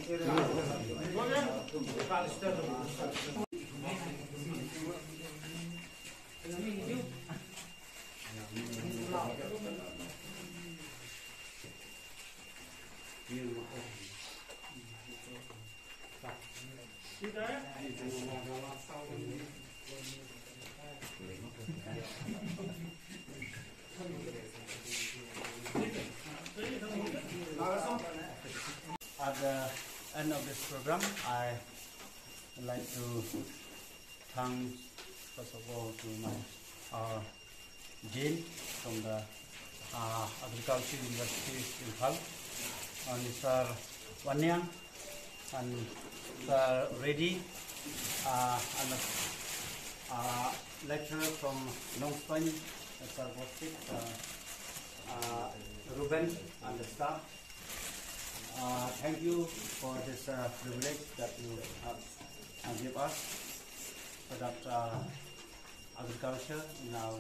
At the end of this program, I would like to thank first of all to my Dean from the Agriculture University in Hull, Mr. Wanyang and Sir Reddy, and lecturer from Nongspany, Sir Bostik, Ruben and the staff. Thank you for this privilege that you have give us so that agriculture in our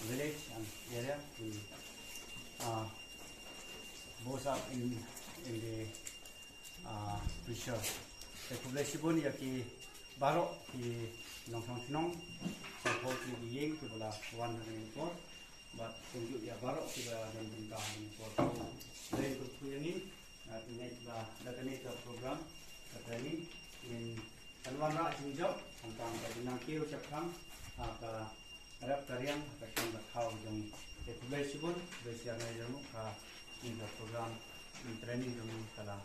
village and area will boost up in the future. The population yaki barok di nong nong support di yeng di bola 104, but tunjuk ya barok kita dan bintang for dari buku ini. Ini adalah data program training in Tanwara Jinjok tentang bagaimana kira ucapkan ke Arab Korean akan berkau dengan populasi pun bersiap dengan program training dengan kala